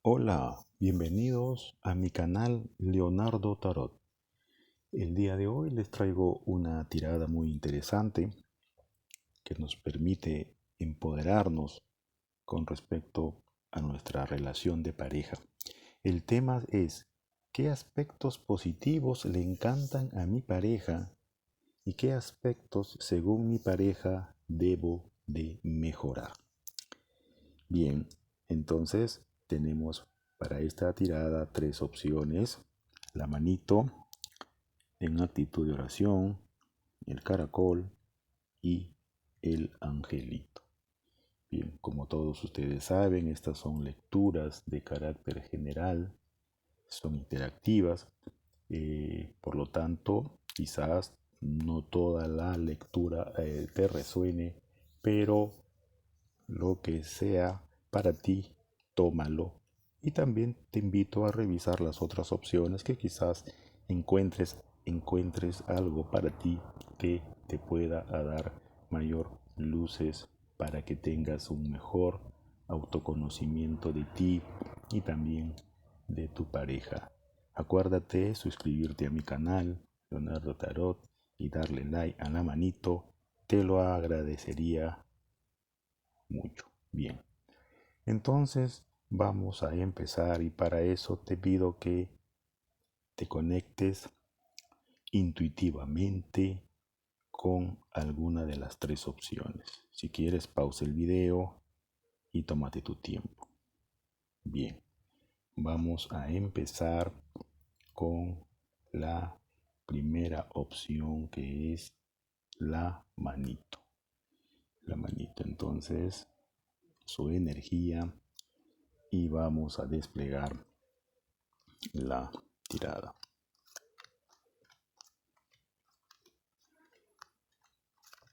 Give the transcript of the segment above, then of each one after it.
Hola, bienvenidos a mi canal Leonardo Tarot. El día de hoy les traigo una tirada muy interesante que nos permite empoderarnos con respecto a nuestra relación de pareja. El tema es: ¿qué aspectos positivos le encantan a mi pareja y qué aspectos, según mi pareja, debo de mejorar? Bien, entonces tenemos para esta tirada tres opciones: la manito, en actitud de oración, el caracol y el angelito. Bien, como todos ustedes saben, estas son lecturas de carácter general, son interactivas, por lo tanto, quizás no toda la lectura te resuene, pero lo que sea para ti, tómalo. Y también te invito a revisar las otras opciones que quizás encuentres algo para ti que te pueda dar mayor luces para que tengas un mejor autoconocimiento de ti y también de tu pareja. Acuérdate suscribirte a mi canal Leonardo Tarot y darle like a la manito, te lo agradecería mucho. Bien, entonces vamos a empezar y para eso te pido que te conectes intuitivamente con alguna de las tres opciones. Si quieres, pausa el video y tómate tu tiempo. Bien, vamos a empezar con la primera opción, que es la manito. La manito, entonces, su energía, y vamos a desplegar la tirada.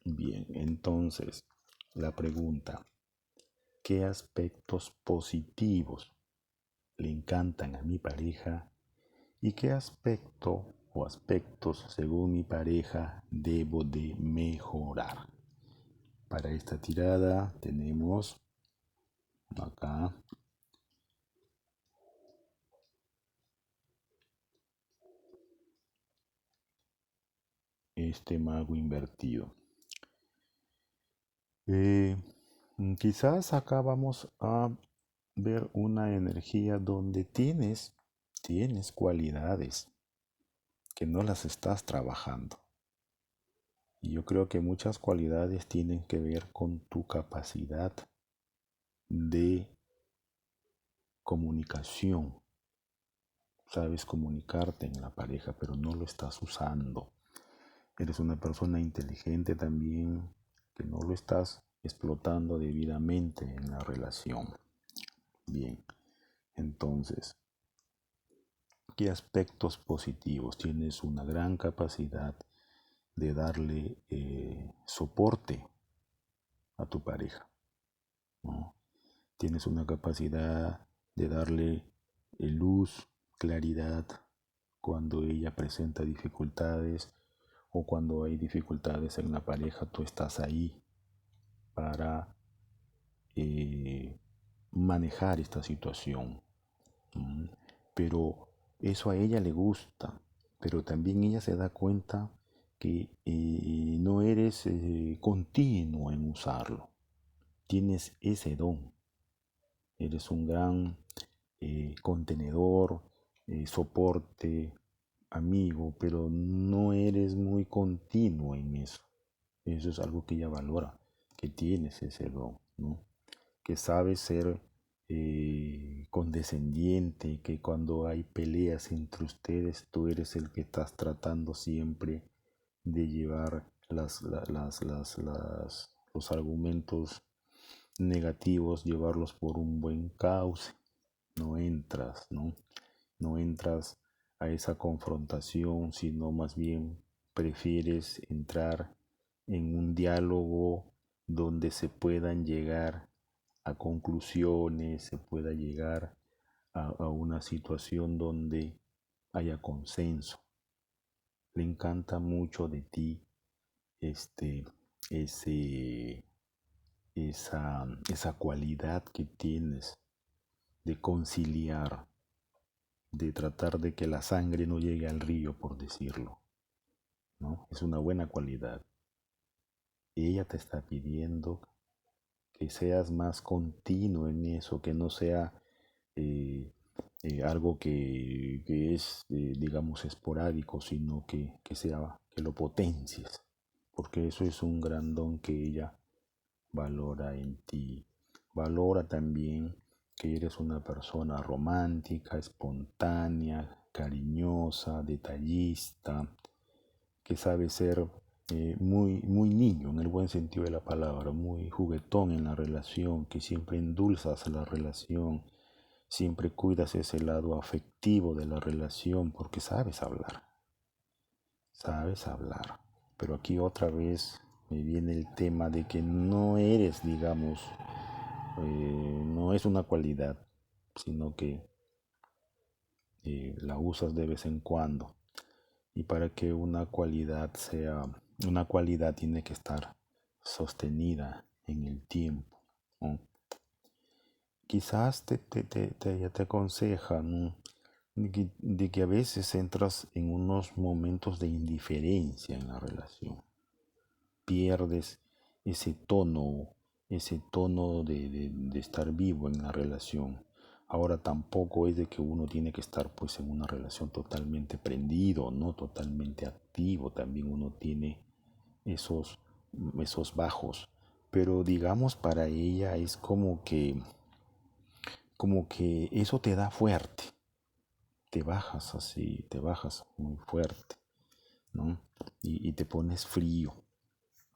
Bien, entonces la pregunta: ¿qué aspectos positivos le encantan a mi pareja y qué aspecto o aspectos, según mi pareja, debo de mejorar? Para esta tirada tenemos acá este mago invertido. Eh, Quizás acá vamos a ver una energía donde tienes cualidades que no las estás trabajando. Y yo creo que muchas cualidades tienen que ver con tu capacidad de comunicación. Sabes comunicarte en la pareja, pero no lo estás usando. Eres una persona inteligente también, que no lo estás explotando debidamente en la relación. Bien, entonces, ¿qué aspectos positivos? Tienes una gran capacidad de darle soporte a tu pareja, ¿no? Tienes una capacidad de darle luz, claridad cuando ella presenta dificultades, o cuando hay dificultades en la pareja, tú estás ahí para manejar esta situación. Pero eso a ella le gusta, pero también ella se da cuenta que no eres continuo en usarlo. Tienes ese don. Eres un gran contenedor, soporte, amigo, pero no eres muy continuo en eso. Eso es algo que ella valora, que tienes ese don, ¿no? Que sabes ser condescendiente, que cuando hay peleas entre ustedes, tú eres el que estás tratando siempre de llevar los argumentos negativos, llevarlos por un buen cauce. No entras, ¿no? No entras a esa confrontación, sino más bien prefieres entrar en un diálogo donde se puedan llegar a conclusiones, se pueda llegar a una situación donde haya consenso. Le encanta mucho de ti este, ese, esa cualidad que tienes de conciliar, de tratar de que la sangre no llegue al río, por decirlo, ¿no? Es una buena cualidad. Ella te está pidiendo que seas más continuo en eso, que no sea eh, algo que es, digamos, esporádico, sino que sea, que lo potencies, porque eso es un gran don que ella valora en ti. Valora también que eres una persona romántica, espontánea, cariñosa, detallista, que sabe ser muy niño en el buen sentido de la palabra, muy juguetón en la relación, que siempre endulzas la relación, siempre cuidas ese lado afectivo de la relación porque sabes hablar. Pero aquí otra vez me viene el tema de que no eres, digamos, no es una cualidad, sino que la usas de vez en cuando. Y para que una cualidad sea una cualidad tiene que estar sostenida en el tiempo, ¿no? Quizás ella te aconseja, ¿no? De que a veces entras en unos momentos de indiferencia en la relación. Pierdes ese tono de estar vivo en la relación. Ahora tampoco es de que uno tiene que estar pues en una relación totalmente prendido, no totalmente activo, también uno tiene esos, esos bajos, pero digamos para ella es como que eso te da fuerte, te bajas así, te bajas muy fuerte, ¿no? Y te pones frío,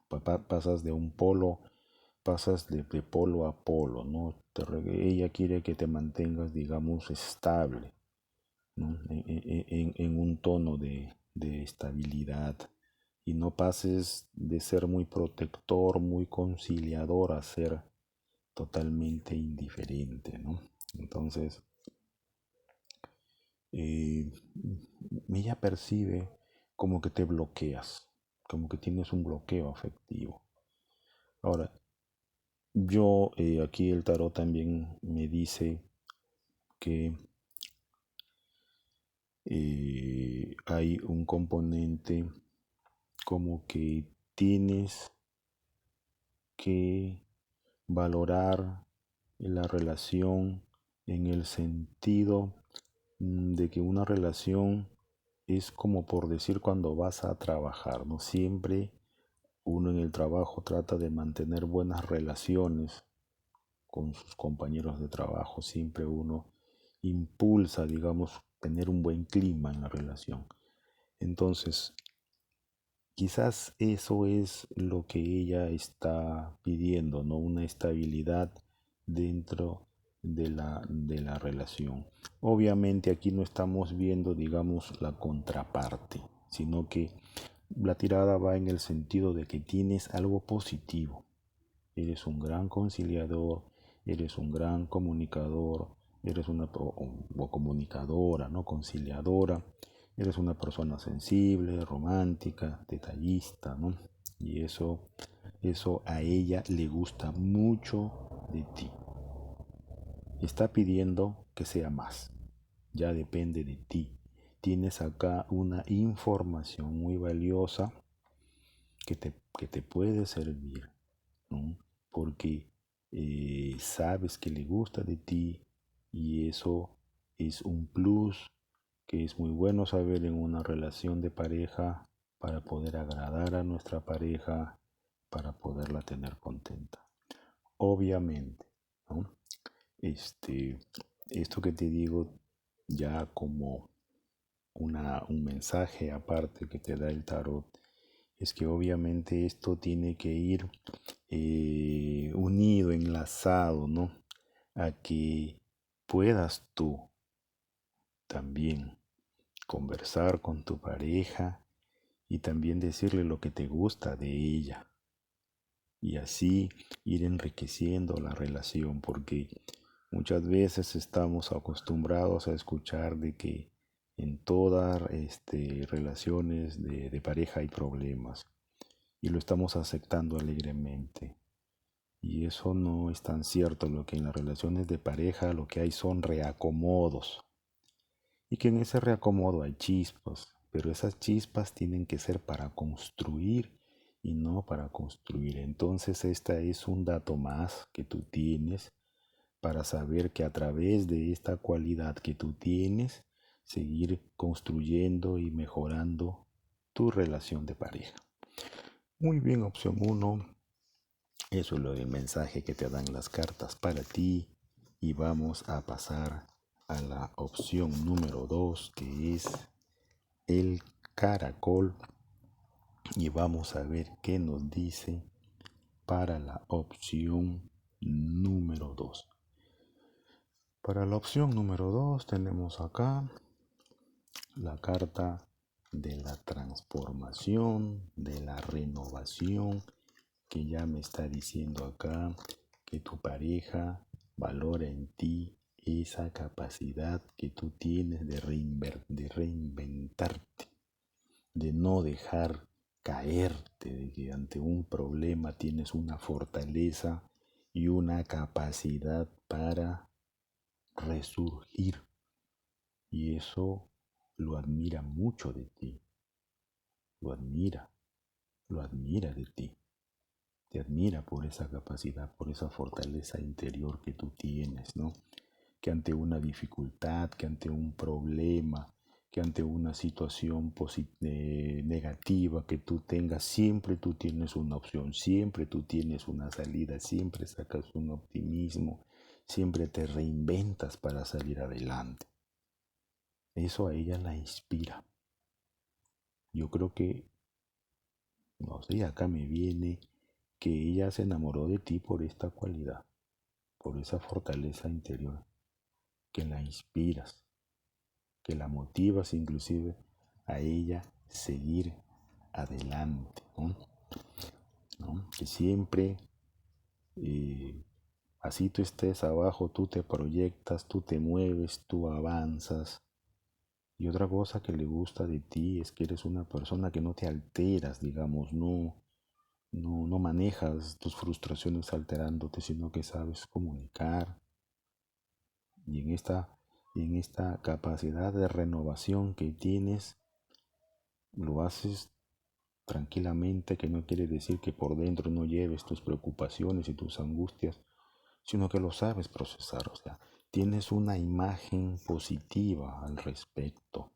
pasas de un polo, pasas de polo a polo, ¿no? Ella quiere que te mantengas, digamos, estable, ¿no? En un tono de estabilidad y no pases de ser muy protector, muy conciliador a ser totalmente indiferente, ¿no? Entonces, eh, ella percibe como que te bloqueas, como que tienes un bloqueo afectivo. Ahora, yo aquí el tarot también me dice que hay un componente como que tienes que valorar la relación en el sentido de que una relación es como por decir cuando vas a trabajar, ¿no? Siempre uno en el trabajo trata de mantener buenas relaciones con sus compañeros de trabajo, siempre uno impulsa, digamos, tener un buen clima en la relación. Entonces, quizás eso es lo que ella está pidiendo, ¿no? Una estabilidad dentro de la relación. Obviamente aquí no estamos viendo, digamos, la contraparte, sino que la tirada va en el sentido de que tienes algo positivo. Eres un gran conciliador, eres un gran comunicador, eres una o comunicadora, ¿no? Conciliadora, eres una persona sensible, romántica, detallista, ¿no? Y eso a ella le gusta mucho de ti. Está pidiendo que sea más. Ya depende de ti. Tienes acá una información muy valiosa que te puede servir, ¿no? Porque sabes que le gusta de ti y eso es un plus que es muy bueno saber en una relación de pareja para poder agradar a nuestra pareja, para poderla tener contenta. Obviamente, ¿no? Este, esto que te digo ya como un mensaje aparte que te da el tarot es que obviamente esto tiene que ir unido, enlazado, ¿no? A que puedas tú también conversar con tu pareja y también decirle lo que te gusta de ella y así ir enriqueciendo la relación porque muchas veces estamos acostumbrados a escuchar de que en todas relaciones de pareja hay problemas y lo estamos aceptando alegremente. Y eso no es tan cierto. Lo que en las relaciones de pareja lo que hay son reacomodos. Y que en ese reacomodo hay chispas, pero esas chispas tienen que ser para construir y no para construir. Entonces, esta es un dato más que tú tienes para saber que a través de esta cualidad que tú tienes, seguir construyendo y mejorando tu relación de pareja. Muy bien, opción uno. Eso es lo del mensaje que te dan las cartas para ti. Y vamos a pasar a la opción número 2, que es el caracol. Y vamos a ver qué nos dice para la opción número 2. Para la opción número 2 tenemos acá la carta de la transformación, de la renovación, que ya me está diciendo acá que tu pareja valora en ti esa capacidad que tú tienes de reinventarte, de no dejar caerte, de que ante un problema tienes una fortaleza y una capacidad para resurgir. Y eso lo admira mucho de ti, lo admira, lo admira de ti. Te admira por esa capacidad, por esa fortaleza interior que tú tienes, ¿no? Que ante una dificultad, que ante un problema, que ante una situación negativa que tú tengas, siempre tú tienes una opción, siempre tú tienes una salida, siempre sacas un optimismo, siempre te reinventas para salir adelante. Eso a ella la inspira. Yo creo que, no sé, acá me viene que ella se enamoró de ti por esta cualidad, por esa fortaleza interior, que la inspiras, que la motivas inclusive a ella seguir adelante, ¿no? ¿No? Que siempre, eh, así tú estés abajo, tú te proyectas, tú te mueves, tú avanzas. Y otra cosa que le gusta de ti es que eres una persona que no te alteras, digamos, no manejas tus frustraciones alterándote, sino que sabes comunicar. Y en esta capacidad de renovación que tienes, lo haces tranquilamente, que no quiere decir que por dentro no lleves tus preocupaciones y tus angustias, sino que lo sabes procesar. O sea, tienes una imagen positiva al respecto.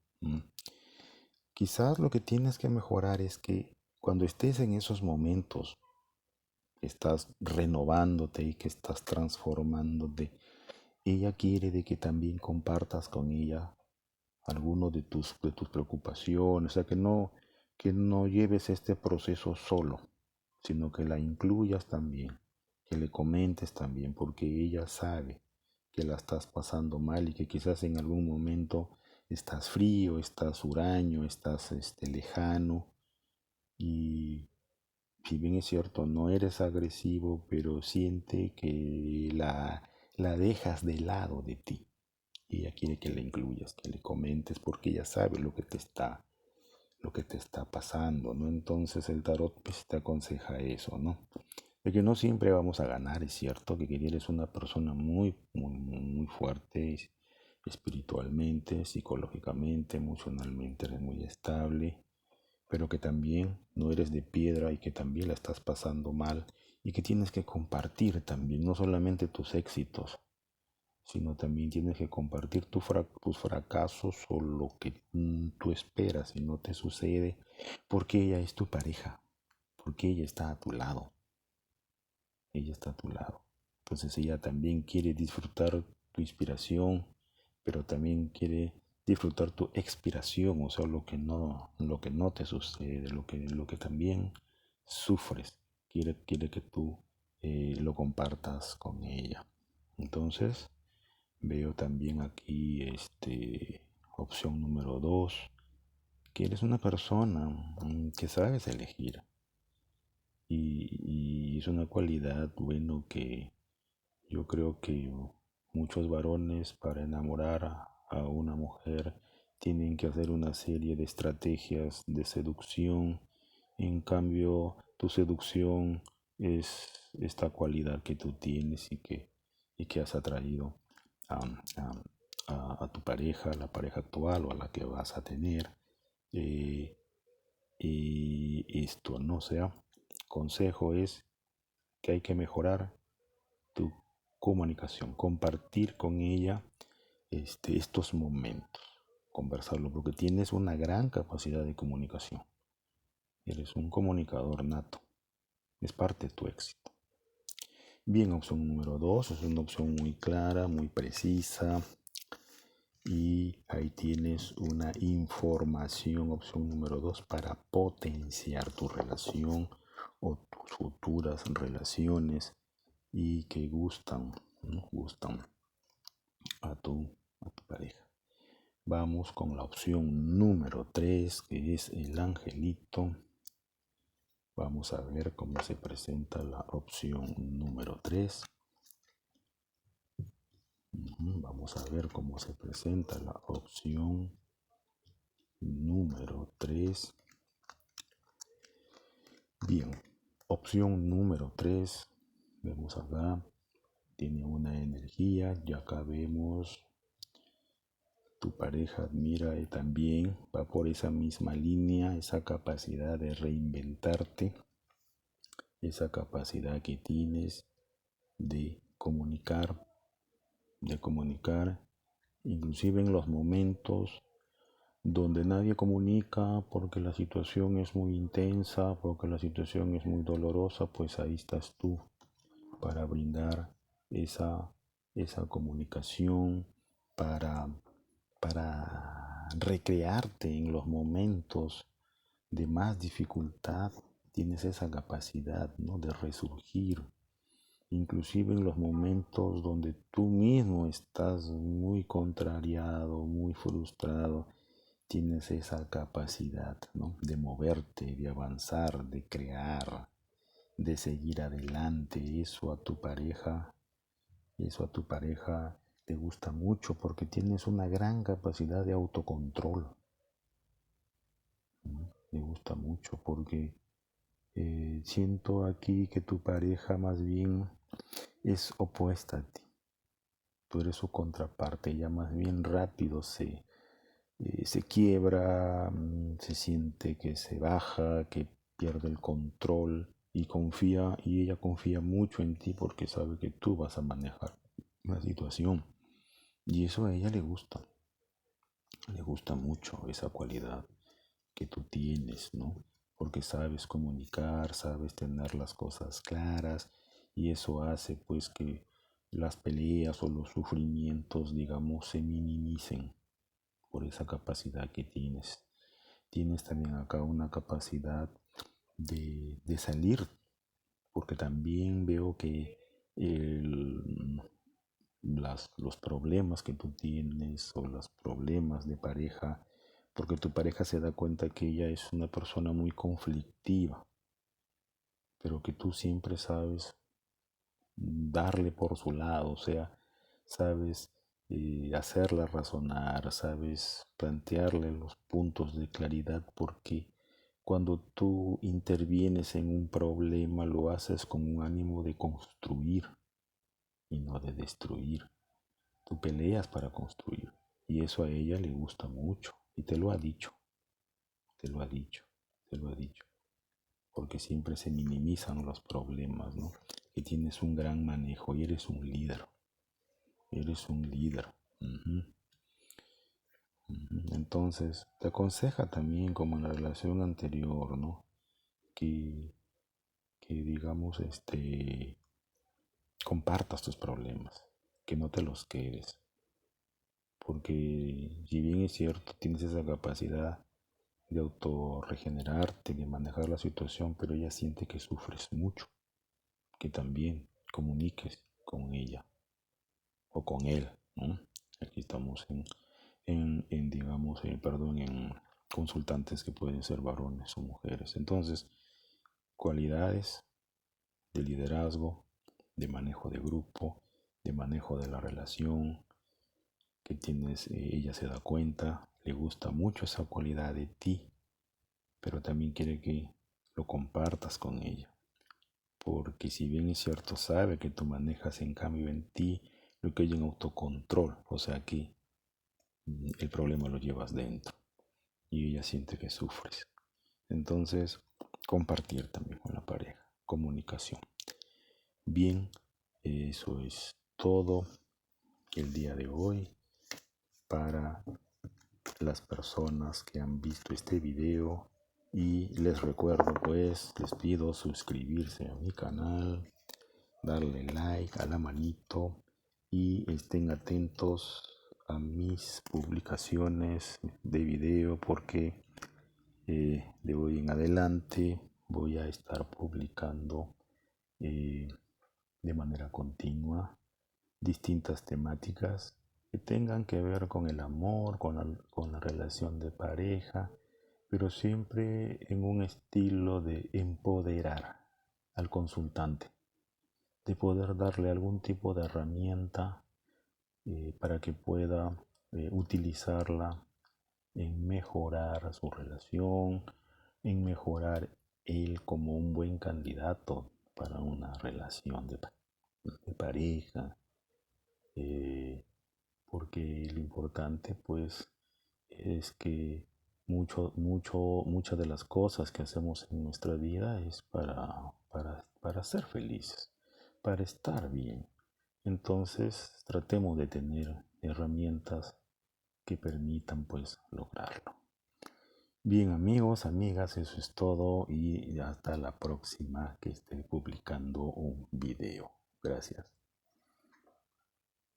Quizás lo que tienes que mejorar es que cuando estés en esos momentos, estás renovándote y que estás transformándote, ella quiere de que también compartas con ella alguno de tus preocupaciones, o sea, que no lleves este proceso solo, sino que la incluyas también, que le comentes también, porque ella sabe que la estás pasando mal y que quizás en algún momento estás frío, estás huraño, estás lejano y si bien es cierto, no eres agresivo, pero siente que la dejas de lado de ti. Y ella quiere que la incluyas, que le comentes, porque ella sabe lo que te está pasando, ¿no? Entonces el tarot pues, te aconseja eso, ¿no? De que no siempre vamos a ganar, es cierto, que eres una persona muy fuerte espiritualmente, psicológicamente, emocionalmente, eres muy estable, pero que también no eres de piedra y que también la estás pasando mal y que tienes que compartir también, no solamente tus éxitos, sino también tienes que compartir tus fracasos o lo que tú esperas y no te sucede, porque ella es tu pareja, porque ella está a tu lado, ella está a tu lado. Entonces ella también quiere disfrutar tu inspiración, pero también quiere disfrutar tu expiración, o sea, lo que no te sucede, lo que también sufres, quiere que tú lo compartas con ella. Entonces, veo también aquí opción número 2 que eres una persona que sabes elegir y es una cualidad, bueno, que yo creo que muchos varones para enamorar a una mujer tienen que hacer una serie de estrategias de seducción. En cambio, tu seducción es esta cualidad que tú tienes y que has atraído a, a tu pareja, a la pareja actual o a la que vas a tener. Eh, y esto, ¿no? O sea, consejo es que hay que mejorar tu comunicación, compartir con ella estos momentos, conversarlo, porque tienes una gran capacidad de comunicación. Eres un comunicador nato, es parte de tu éxito. Bien, opción número 2 es una opción muy clara, muy precisa. Y ahí tienes una información, opción número 2, para potenciar tu relación o tus futuras relaciones y que gustan, ¿no? Gustan a tu pareja. Vamos con la opción número 3, que es el angelito. Vamos a ver cómo se presenta la opción número 3. Vamos a ver cómo se presenta la opción número 3. Bien, opción número 3. Vemos acá, tiene una energía y acá vemos tu pareja admira y también va por esa misma línea, esa capacidad de reinventarte, esa capacidad que tienes de comunicar, inclusive en los momentos donde nadie comunica porque la situación es muy intensa, porque la situación es muy dolorosa, pues ahí estás tú para brindar esa, esa comunicación, para, para recrearte en los momentos de más dificultad. Tienes esa capacidad, ¿no?, de resurgir, inclusive en los momentos donde tú mismo estás muy contrariado, muy frustrado. Tienes esa capacidad, ¿no?, de moverte, de avanzar, de crear, de seguir adelante. Eso a tu pareja te gusta mucho porque tienes una gran capacidad de autocontrol. Me gusta mucho porque siento aquí que tu pareja más bien es opuesta a ti. Tú eres su contraparte. Ella más bien rápido se quiebra, se siente que se baja, que pierde el control y y ella confía mucho en ti porque sabe que tú vas a manejar la situación. Y eso a ella le gusta mucho esa cualidad que tú tienes, ¿no? Porque sabes comunicar, sabes tener las cosas claras y eso hace pues que las peleas o los sufrimientos, digamos, se minimicen por esa capacidad que tienes. Tienes también acá una capacidad de salir, porque también veo que los problemas que tú tienes o los problemas de pareja, porque tu pareja se da cuenta que ella es una persona muy conflictiva, pero que tú siempre sabes darle por su lado, o sea, sabes hacerla razonar, sabes plantearle los puntos de claridad, porque cuando tú intervienes en un problema lo haces con un ánimo de construir y no de destruir. Tú peleas para construir y eso a ella le gusta mucho y te lo ha dicho, te lo ha dicho, te lo ha dicho, porque siempre se minimizan los problemas, ¿no? Que tienes un gran manejo y eres un líder. Eres un líder. Ujú, ujú. Entonces, te aconseja también, como en la relación anterior, ¿no? Que, que digamos, compartas tus problemas, que no te los quedes. Porque si bien es cierto, tienes esa capacidad de autorregenerarte, de manejar la situación, pero ella siente que sufres mucho, que también comuniques con ella o con él, ¿no? Aquí estamos digamos, perdón, en consultantes que pueden ser varones o mujeres. Entonces, cualidades de liderazgo, de manejo de grupo, de manejo de la relación que tienes, ella se da cuenta, le gusta mucho esa cualidad de ti, pero también quiere que lo compartas con ella, porque si bien es cierto, sabe que tú manejas, en cambio en ti lo que hay en autocontrol, o sea que el problema lo llevas dentro y ella siente que sufres. Entonces, compartir también con la pareja, comunicación. Bien, eso es todo el día de hoy para las personas que han visto este video, y les recuerdo, pues les pido suscribirse a mi canal, darle like a la manito y estén atentos a mis publicaciones de video, porque de hoy en adelante voy a estar publicando eh, de manera continua distintas temáticas que tengan que ver con el amor, con la relación de pareja, pero siempre en un estilo de empoderar al consultante, de poder darle algún tipo de herramienta para que pueda utilizarla en mejorar su relación, en mejorar él como un buen candidato para una relación de pareja, porque lo importante pues es que muchas de las cosas que hacemos en nuestra vida es para ser felices, para estar bien. Entonces tratemos de tener herramientas que permitan pues lograrlo. Bien amigos, amigas, eso es todo y hasta la próxima que esté publicando un video. Gracias.